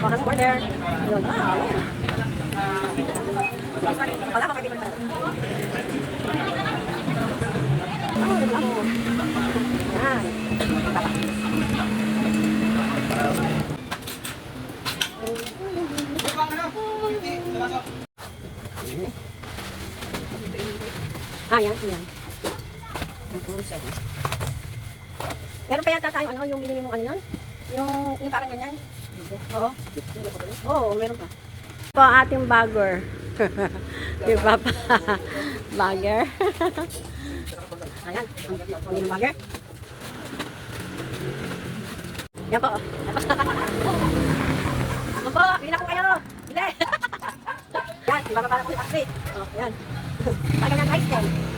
Baka ng order. Yun. Wala ka pag-ibig pa. Yan. Meron pa yata tayo, yung binili mong ano yun? Yung parang ganyan? Oo. Oo, meron pa. Ito ang ating bagger. Yung papa. Bagger. Ayan, ang yung bagger. Yan po. Ano po, bili na po kayo. Bili. Yan, ibababa na po yung update. Yan. Tagal ng ice cream.